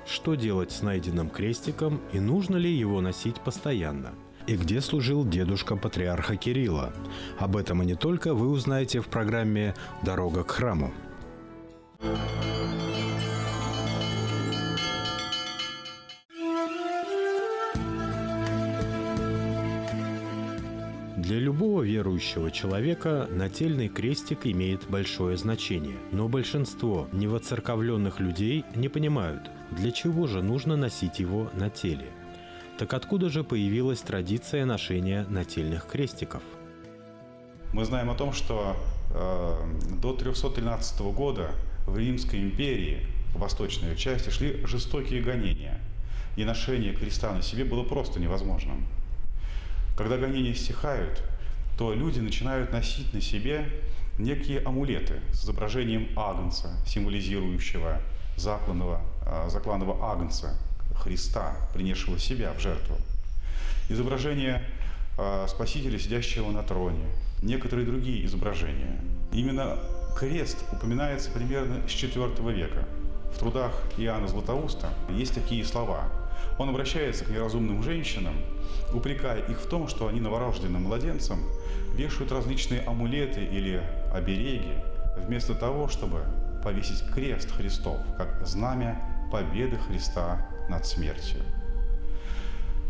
Что делать с найденным крестиком и нужно ли его носить постоянно? И где служил дедушка патриарха Кирилла? Об этом и не только вы узнаете в программе «Дорога к храму». Для любого верующего человека нательный крестик имеет большое значение, но большинство невоцерковленных людей не понимают, для чего же нужно носить его на теле. Так откуда же появилась традиция ношения нательных крестиков? Мы знаем о том, что до 313 года в Римской империи, в восточной ее части, шли жестокие гонения, и ношение креста на себе было просто невозможным. Когда гонения стихают, то люди начинают носить на себе некие амулеты с изображением агнца, символизирующего закланного агнца, Христа, принесшего себя в жертву. Изображение Спасителя, сидящего на троне, некоторые другие изображения. Именно крест упоминается примерно с IV века. В трудах Иоанна Златоуста есть такие слова. Он обращается к неразумным женщинам, упрекая их в том, что они новорожденным младенцам вешают различные амулеты или обереги, вместо того, чтобы повесить крест Христов, как знамя победы Христа над смертью.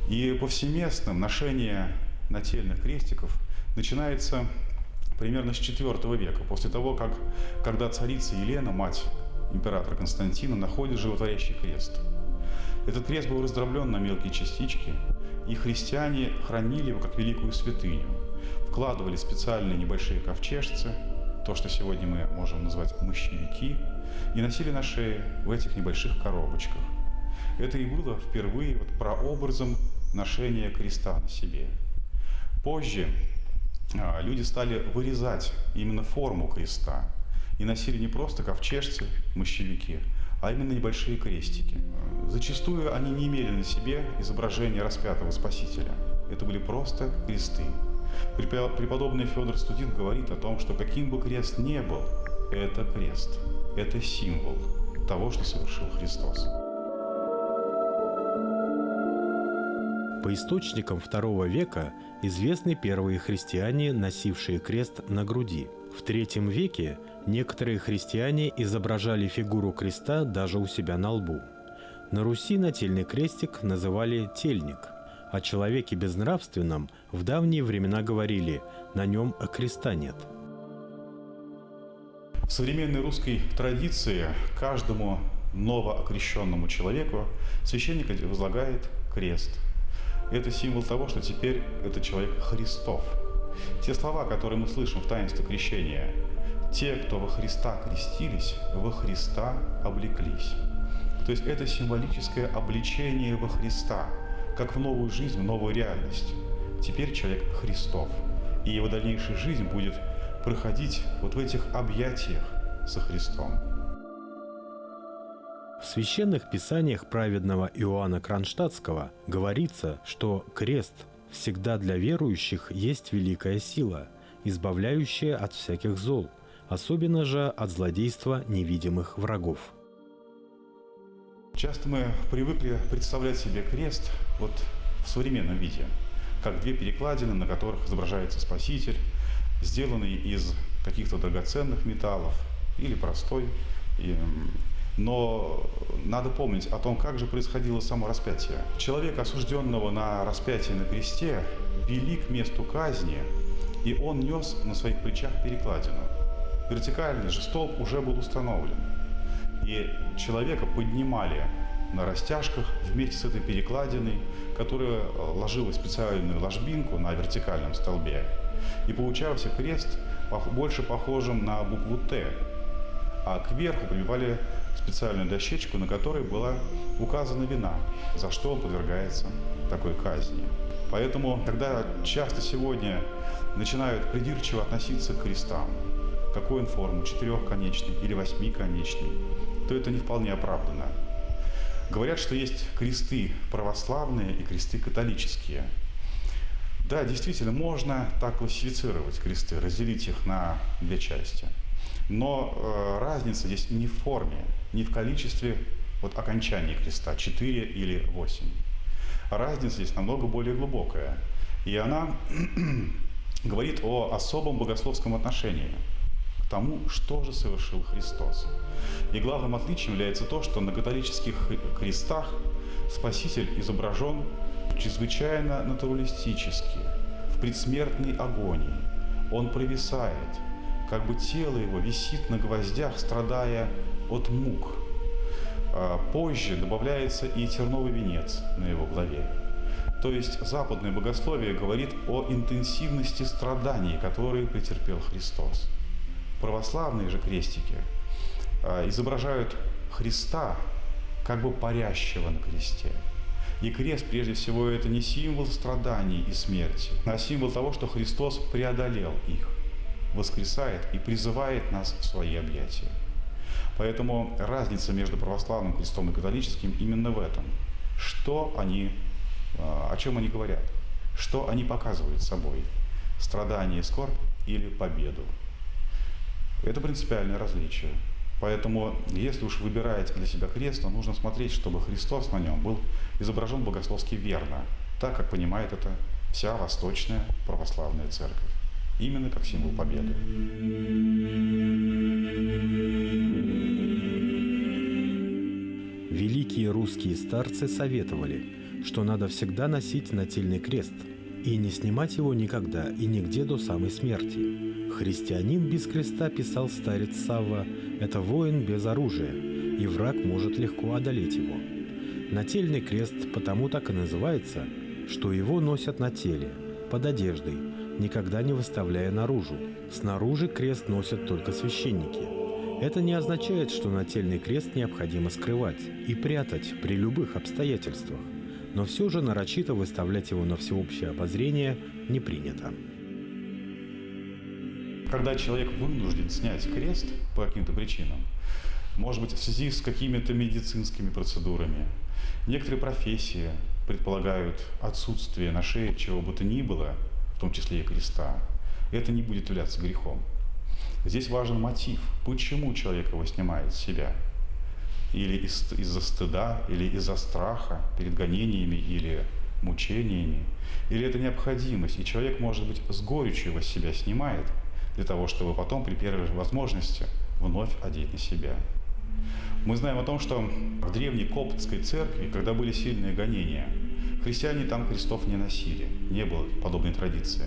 И повсеместным ношение нательных крестиков начинается примерно с IV века, после того, когда царица Елена, мать императора Константина, находит животворящий крест. Этот крест был раздроблен на мелкие частички, и христиане хранили его как великую святыню. Вкладывали специальные небольшие ковчежцы, то, что сегодня мы можем назвать мощевики, и носили на шее в этих небольших коробочках. Это и было впервые прообразом ношения креста на себе. Позже люди стали вырезать именно форму креста и носили не просто ковчежцы, мощевики, а именно небольшие крестики. Зачастую они не имели на себе изображения распятого Спасителя. Это были просто кресты. Преподобный Федор Студин говорит о том, что каким бы крест ни был, это крест. Это символ того, что совершил Христос. По источникам II века известны первые христиане, носившие крест на груди. В III веке некоторые христиане изображали фигуру креста даже у себя на лбу. На Руси нательный крестик называли тельник. О человеке безнравственном в давние времена говорили: на нем креста нет. В современной русской традиции каждому новоокрещенному человеку священник возлагает крест. Это символ того, что теперь этот человек Христов. Те слова, которые мы слышим в таинстве крещения: «Те, кто во Христа крестились, во Христа облеклись». То есть это символическое обличение во Христа, как в новую жизнь, в новую реальность. Теперь человек Христов, и его дальнейшая жизнь будет проходить вот в этих объятиях со Христом. В священных писаниях праведного Иоанна Кронштадтского говорится, что крест всегда для верующих есть великая сила, избавляющая от всяких зол, особенно же от злодейства невидимых врагов. Часто мы привыкли представлять себе крест вот в современном виде, как две перекладины, на которых изображается Спаситель, сделанный из каких-то драгоценных металлов или простой. Но надо помнить о том, как же происходило само распятие. Человека, осужденного на распятие на кресте, вели к месту казни, и он нес на своих плечах перекладину. Вертикальный же столб уже был установлен. И человека поднимали на растяжках вместе с этой перекладиной, которая ложила специальную ложбинку на вертикальном столбе. И получался крест больше похожим на букву «Т», а кверху прибивали специальную дощечку, на которой была указана вина, за что он подвергается такой казни. Поэтому, когда часто сегодня начинают придирчиво относиться к крестам, какой он формы, четырехконечный или восьмиконечный, то это не вполне оправдано. Говорят, что есть кресты православные и кресты католические. Да, действительно, можно так классифицировать кресты, разделить их на две части. Но разница здесь не в форме, не в количестве вот окончание креста, 4 или 8. Разница здесь намного более глубокая. И она говорит о особом богословском отношении к тому, что же совершил Христос. И главным отличием является то, что на католических крестах Спаситель изображен чрезвычайно натуралистически, в предсмертной агонии. Он провисает, как бы тело его висит на гвоздях, страдая от мук. Позже добавляется и терновый венец на его главе. То есть западное богословие говорит о интенсивности страданий, которые претерпел Христос. Православные же крестики изображают Христа как бы парящего на кресте. И крест, прежде всего, это не символ страданий и смерти, а символ того, что Христос преодолел их, воскресает и призывает нас в свои объятия. Поэтому разница между православным крестом и католическим именно в этом. О чем они говорят? Что они показывают собой? Страдание и скорбь или победу? Это принципиальное различие. Поэтому, если уж выбираете для себя крест, то нужно смотреть, чтобы Христос на нем был изображен богословски верно, так как понимает это вся Восточная Православная Церковь, именно как символ победы. Великие русские старцы советовали, что надо всегда носить нательный крест и не снимать его никогда и нигде до самой смерти. «Христианин без креста, — писал старец Савва, — это воин без оружия, и враг может легко одолеть его. Нательный крест потому так и называется, что его носят на теле, под одеждой, никогда не выставляя наружу. Снаружи крест носят только священники. Это не означает, что нательный крест необходимо скрывать и прятать при любых обстоятельствах, но все же нарочито выставлять его на всеобщее обозрение не принято». Когда человек вынужден снять крест по каким-то причинам, может быть, в связи с какими-то медицинскими процедурами, некоторые профессии предполагают отсутствие на шее чего бы то ни было, в том числе и креста, это не будет являться грехом. Здесь важен мотив, почему человек его снимает с себя. Или из-за стыда, или из-за страха перед гонениями или мучениями, или это необходимость, и человек, может быть, с горечью его с себя снимает, для того, чтобы потом при первой же возможности вновь одеть на себя. Мы знаем о том, что в древней коптской церкви, когда были сильные гонения, христиане там крестов не носили, не было подобной традиции.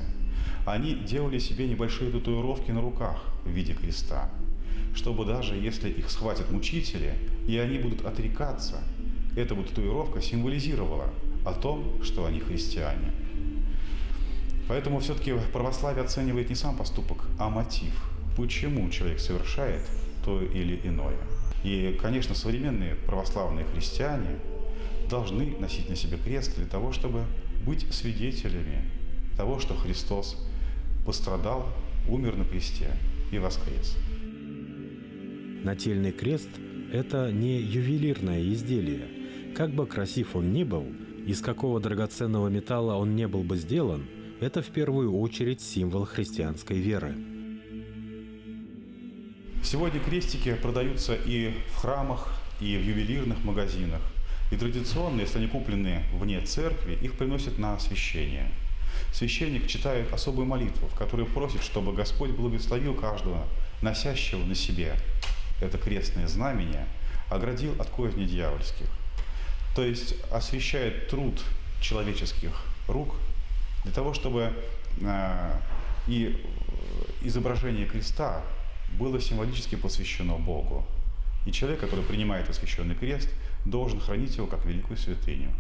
Они делали себе небольшие татуировки на руках в виде креста, чтобы даже если их схватят мучители, и они будут отрекаться, эта вот татуировка символизировала о том, что они христиане. Поэтому все-таки православие оценивает не сам поступок, а мотив. Почему человек совершает то или иное. И, конечно, современные православные христиане должны носить на себе крест для того, чтобы быть свидетелями того, что Христос пострадал, умер на кресте и воскрес. Нательный крест – это не ювелирное изделие. Как бы красив он ни был, из какого драгоценного металла он не был бы сделан, это в первую очередь символ христианской веры. Сегодня крестики продаются и в храмах, и в ювелирных магазинах. И традиционно, если они куплены вне церкви, их приносят на освящение. Священник читает особую молитву, в которой просит, чтобы Господь благословил каждого, носящего на себе это крестное знамение, оградил от козней дьявольских. То есть освящает труд человеческих рук для того, чтобы и изображение креста было символически посвящено Богу. И человек, который принимает освященный крест, должен хранить его как великую святыню.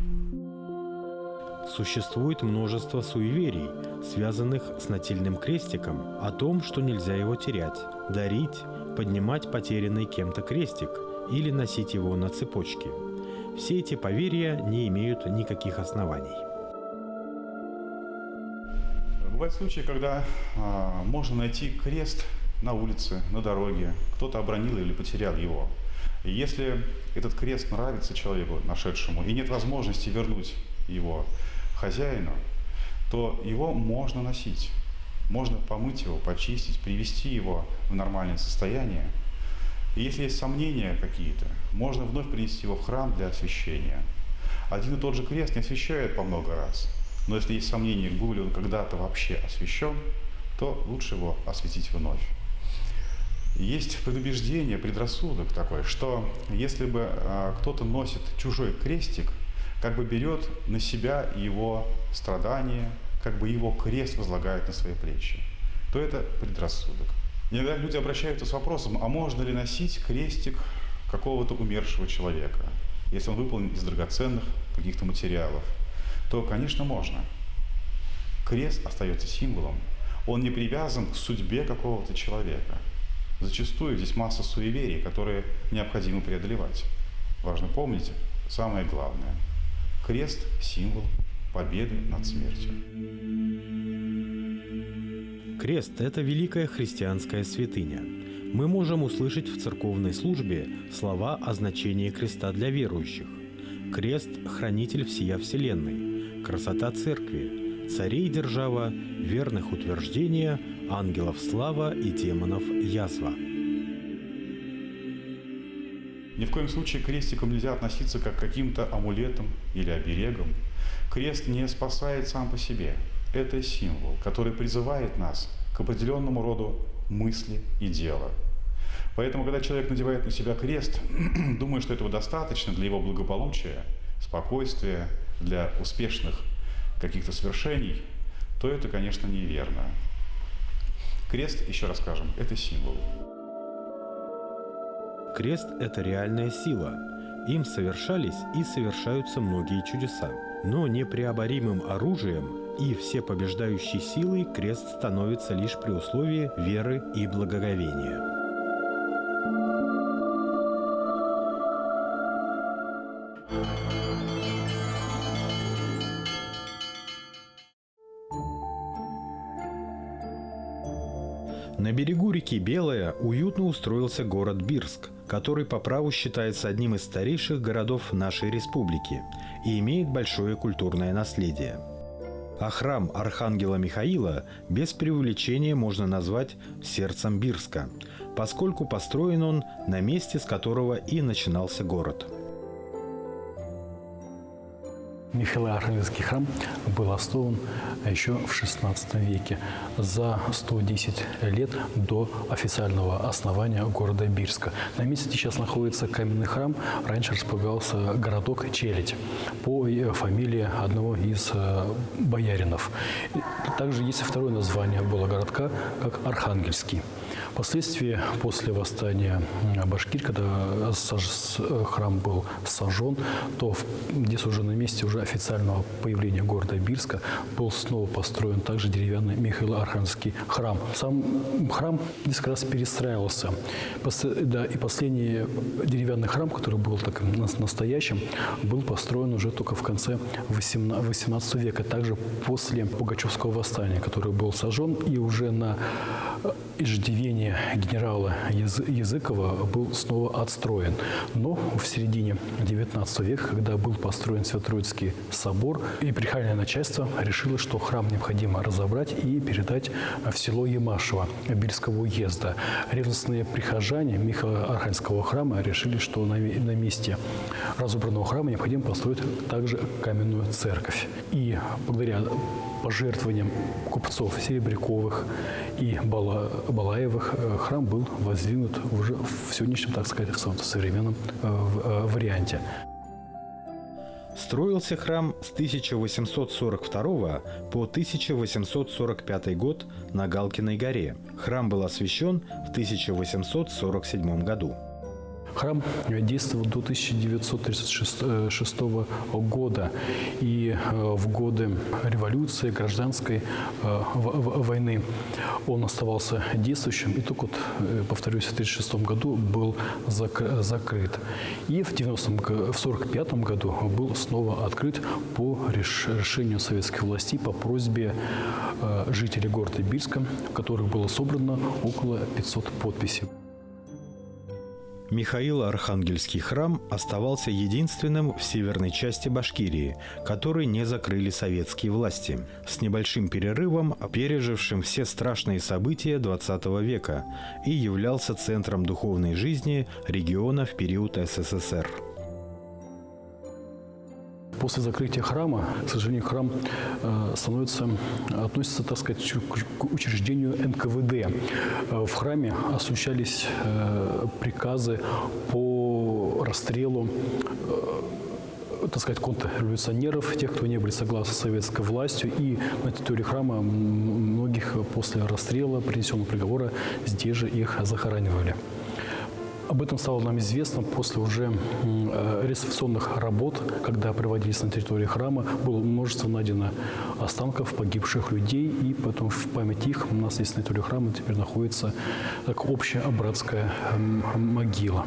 Существует множество суеверий, связанных с нательным крестиком, о том, что нельзя его терять, дарить, поднимать потерянный кем-то крестик или носить его на цепочке. Все эти поверья не имеют никаких оснований. Бывают случаи, когда можно найти крест на улице, на дороге, кто-то обронил или потерял его. И если этот крест нравится человеку, нашедшему, и нет возможности вернуть его хозяину, то его можно носить. Можно помыть его, почистить, привести его в нормальное состояние. И если есть сомнения какие-то, можно вновь принести его в храм для освящения. Один и тот же крест не освящают по много раз, но если есть сомнения, был ли он когда-то вообще освящен, то лучше его осветить вновь. Есть предубеждение, предрассудок такой, что если бы кто-то носит чужой крестик, как бы берет на себя его страдания, как бы его крест возлагает на свои плечи, то это предрассудок. Иногда люди обращаются с вопросом, а можно ли носить крестик какого-то умершего человека? Если он выполнен из драгоценных каких-то материалов, то, конечно, можно. Крест остается символом. Он не привязан к судьбе какого-то человека. Зачастую здесь масса суеверий, которые необходимо преодолевать. Важно помнить самое главное. Крест – символ победы над смертью. Крест – это великая христианская святыня. Мы можем услышать в церковной службе слова о значении креста для верующих. Крест – хранитель всея вселенной, красота церкви, царей держава, верных утверждения, ангелов слава и демонов язва. Ни в коем случае к крестикам нельзя относиться как к каким-то амулетам или оберегам. Крест не спасает сам по себе. Это символ, который призывает нас к определенному роду мысли и дела. Поэтому, когда человек надевает на себя крест, думая, что этого достаточно для его благополучия, спокойствия, для успешных каких-то свершений, то это, конечно, неверно. Крест, еще раз скажем, это символ. Крест – это реальная сила. Им совершались и совершаются многие чудеса. Но непреоборимым оружием и всепобеждающей силой крест становится лишь при условии веры и благоговения. На берегу реки Белая уютно устроился город Бирск, который по праву считается одним из старейших городов нашей республики и имеет большое культурное наследие. А храм Архангела Михаила без преувеличения можно назвать сердцем Бирска, поскольку построен он на месте, с которого и начинался город. Михаило-Архангельский храм был основан еще в XVI веке, за 110 лет до официального основания города Бирска. На месте сейчас находится каменный храм, раньше располагался городок Челядь по фамилии одного из бояринов. Также есть и второе название было городка, как Архангельский. Впоследствии, после восстания башкир, когда храм был сожжен, то здесь уже на месте уже официального появления города Бирска был снова построен также деревянный Михаило-Архангельский храм. Сам храм несколько раз перестраивался. Да, и последний деревянный храм, который был таким настоящим, был построен уже только в конце XVIII века, также после Пугачевского восстания, который был сожжен, и уже на иждивение генерала Языкова был снова отстроен. Но в середине XIX века, когда был построен Свято-Троицкий собор, епархиальное начальство решило, что храм необходимо разобрать и передать в село Ямашево Бирского уезда. Ревностные прихожане Михаило-Архангельского храма решили, что на месте разобранного храма необходимо построить также каменную церковь. И благодаря пожертвованиям купцов Серебряковых и Балаевых храм был воздвигнут уже в сегодняшнем, так сказать, в современном варианте. Строился храм с 1842 по 1845 год на Галкиной горе. Храм был освящен в 1847 году. Храм действовал до 1936 года, и в годы революции, гражданской войны он оставался действующим, и только, повторюсь, в 1936 году был закрыт. И в 1945 году был снова открыт по решению советских властей по просьбе жителей города Бирска, в которых было собрано около 500 подписей. Михаило-Архангельский храм оставался единственным в северной части Башкирии, который не закрыли советские власти, с небольшим перерывом, пережившим все страшные события XX века, и являлся центром духовной жизни региона в период СССР. После закрытия храма, к сожалению, храм относится, так сказать, к учреждению НКВД. В храме осуществлялись приказы по расстрелу, так сказать, контрреволюционеров, тех, кто не были согласны с советской властью. И на территории храма многих после расстрела, принесенного приговора, здесь же их захоранивали. Об этом стало нам известно после уже реставрационных работ, когда проводились на территории храма. Было множество найдено останков погибших людей, и потом в память их у нас здесь на территории храма теперь находится так общая братская могила.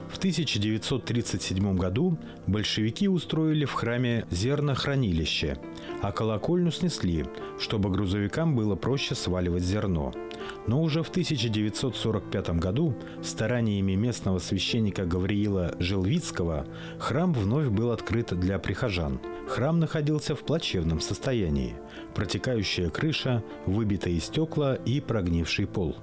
В 1937 году большевики устроили в храме зернохранилище, а колокольню снесли, чтобы грузовикам было проще сваливать зерно. Но уже в 1945 году стараниями местного священника Гавриила Желвицкого храм вновь был открыт для прихожан. Храм находился в плачевном состоянии. Протекающая крыша, выбитые стекла и прогнивший пол.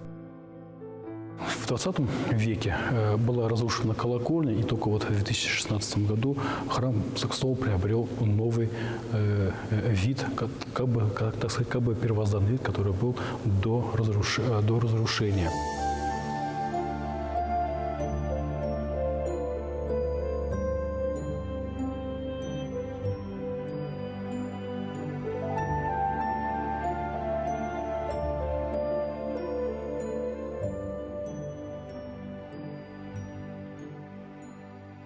В 20 веке была разрушена колокольня, и только вот в 2016 году храм снова приобрел новый вид, как бы первозданный вид, который был до разрушения.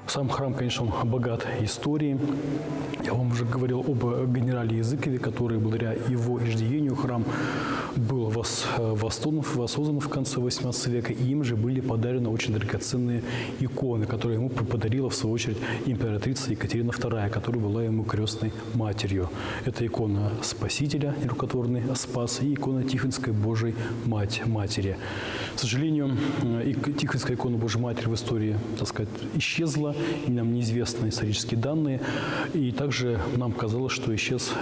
Сам храм, конечно, он богат историей. Я вам уже говорил об генерале Языкове, который благодаря его иждивению храм был воссоздан в конце XVIII века, и им же были подарены очень драгоценные иконы, которые ему подарила, в свою очередь, императрица Екатерина II, которая была ему крестной матерью. Это икона Спасителя, нерукотворный Спас, и икона Тихвинской Божией Матери. К сожалению, Тихвинская икона Божией Матери в истории, так сказать, исчезла, и нам неизвестны исторические данные, и также нам казалось, что исчез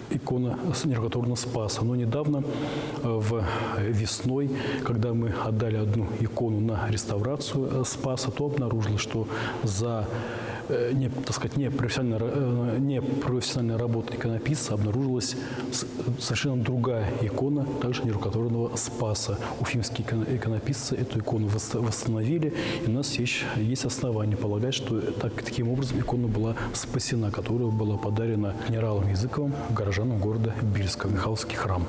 икона нерукотворного Спаса. Но недавно, весной, когда мы отдали одну икону на реставрацию Спаса, то обнаружилось, что за непрофессиональной работой иконописца обнаружилась совершенно другая икона, также нерукотворного Спаса. Уфимские иконописцы эту икону восстановили, и у нас есть основания полагать, что таким образом икона была спасена, которая была подарена генералом Языковым горожанам города Бирска, Михайловский храм.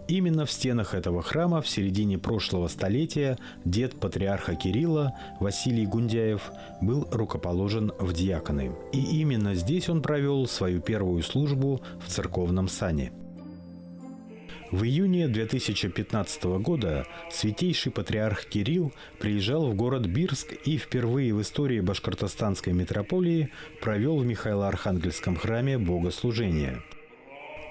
Именно в стенах этого храма в середине прошлого столетия дед патриарха Кирилла, Василий Гундяев, был рукоположен в диаконы. И именно здесь он провел свою первую службу в церковном сане. В июне 2015 года святейший патриарх Кирилл приезжал в город Бирск и впервые в истории башкортостанской митрополии провел в Михаило-Архангельском храме богослужение.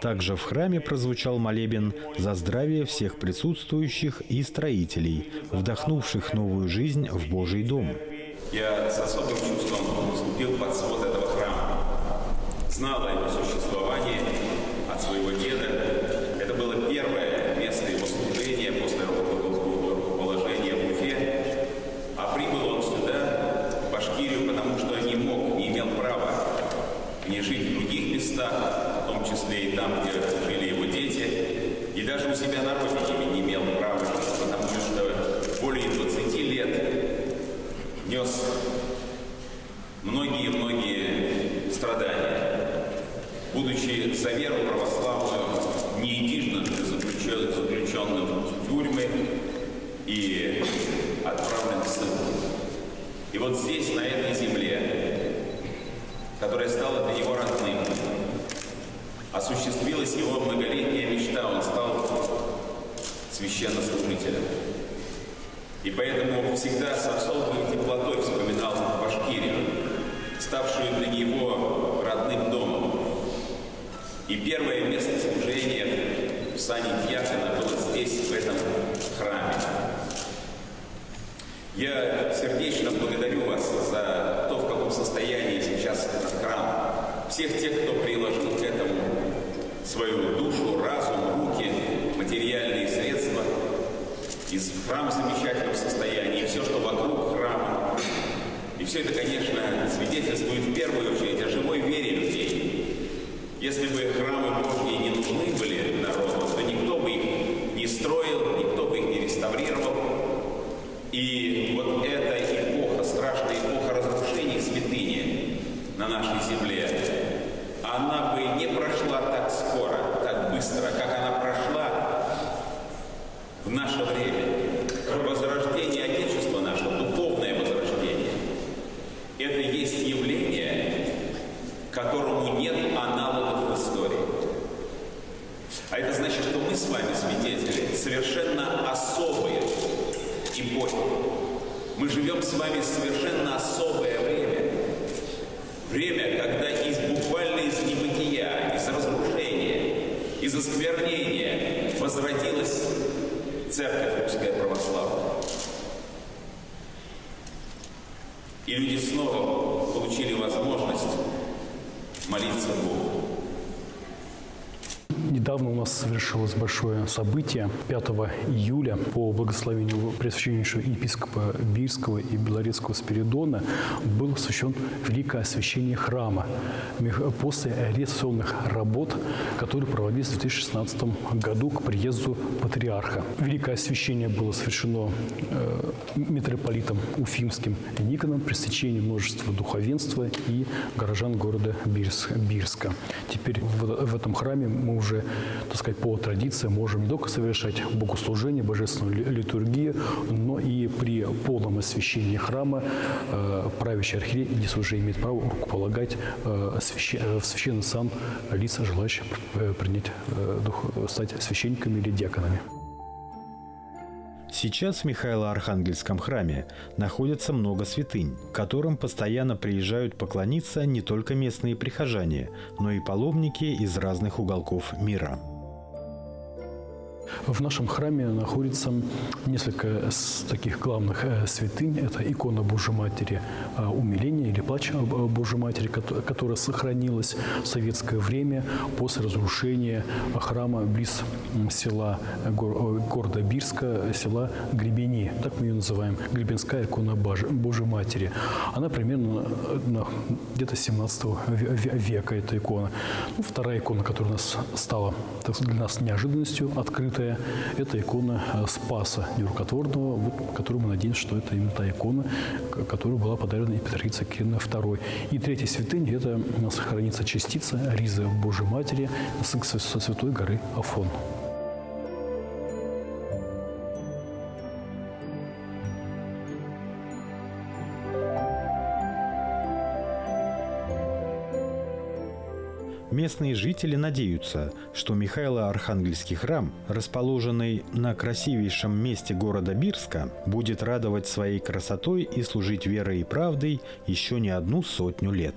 Также в храме прозвучал молебен за здравие всех присутствующих и строителей, вдохнувших новую жизнь в Божий дом. Я с особым чувством вступил под свод этого храма. Знал о его существовании от своего деда. Это было первое место его служения после рукоположения в Уфе. А прибыл он сюда, в Башкирию, потому что не имел права не жить в других местах, в том числе и там, где жили его дети, и даже у себя на родине не имел права жить, потому что более 20 лет нес многие страдания. Будучи за веру православную, не единожды заключенным в тюрьмы и отправлен в ссылку. И вот здесь, на этой земле, которая стала для него родным, осуществилась его многолетняя мечта, он стал священнослужителем. И поэтому всегда с особой теплотой вспоминал Башкирию, ставшую для него родным домом. И первое место служения в сане диакона было здесь, в этом храме. Я сердечно благодарю вас за то, в каком состоянии сейчас этот храм. Всех тех, кто приложил к этому свою душу, разум, руки, материальные средства. И храм в замечательном состоянии, и все, что вокруг храма. И все это, конечно, свидетельствует в первую очередь о живой вере людей. Если бы храмы Божьи не нужны были народу, то никто бы их не строил, никто бы их не реставрировал. И вот эта эпоха, страшная эпоха разрушений святыни на нашей земле, она бы не прошла так скоро, так быстро, как она прошла в наше время. Возрождение Отечества нашего, духовное возрождение, это есть явление, которому нет аналогов в истории. А это значит, что мы с вами свидетели совершенно особые эпохи. Мы живем с вами совершенно особое время. Время, когда буквально из небытия, из разрушения, из осквернения возродилась Церковь Русская Православная. И люди снова получили возможность молиться Богу. Недавно у нас совершилось большое событие. 5 июля по благословению Преосвященнейшего епископа Бирского и Белорецкого Спиридона был освящен великое освящение храма после реставрационных работ, которые проводились в 2016 году к приезду патриарха. Великое освящение было совершено митрополитом Уфимским Никоном при стечении множества духовенства и горожан города Бирска. Теперь в этом храме мы уже, так сказать, по традиции можем не только совершать богослужение, божественную литургию, но и при полном освящении храма правящий архиерей здесь уже имеет право рукополагать в священный сан лиц, желающих принять стать священниками или диаконами. Сейчас в Михаило-Архангельском храме находится много святынь, к которым постоянно приезжают поклониться не только местные прихожане, но и паломники из разных уголков мира. В нашем храме находится несколько таких главных святынь. Это икона Божьей Матери умиления или плача Божьей Матери, которая сохранилась в советское время после разрушения храма близ села города Бирска, села Гребени. Так мы ее называем. Гребенская икона Божьей Матери. Она примерно где-то 17 века, эта икона. Вторая икона, которая у нас стала для нас неожиданностью, открытая, это икона Спаса Нерукотворного, которую мы надеемся, что это именно та икона, которая была подарена императрицей Екатериной II. И третья святынь – это у нас хранится частица ризы Божьей Матери со святой горы Афон. Местные жители надеются, что Михаило-Архангельский храм, расположенный на красивейшем месте города Бирска, будет радовать своей красотой и служить верой и правдой еще не 100 лет.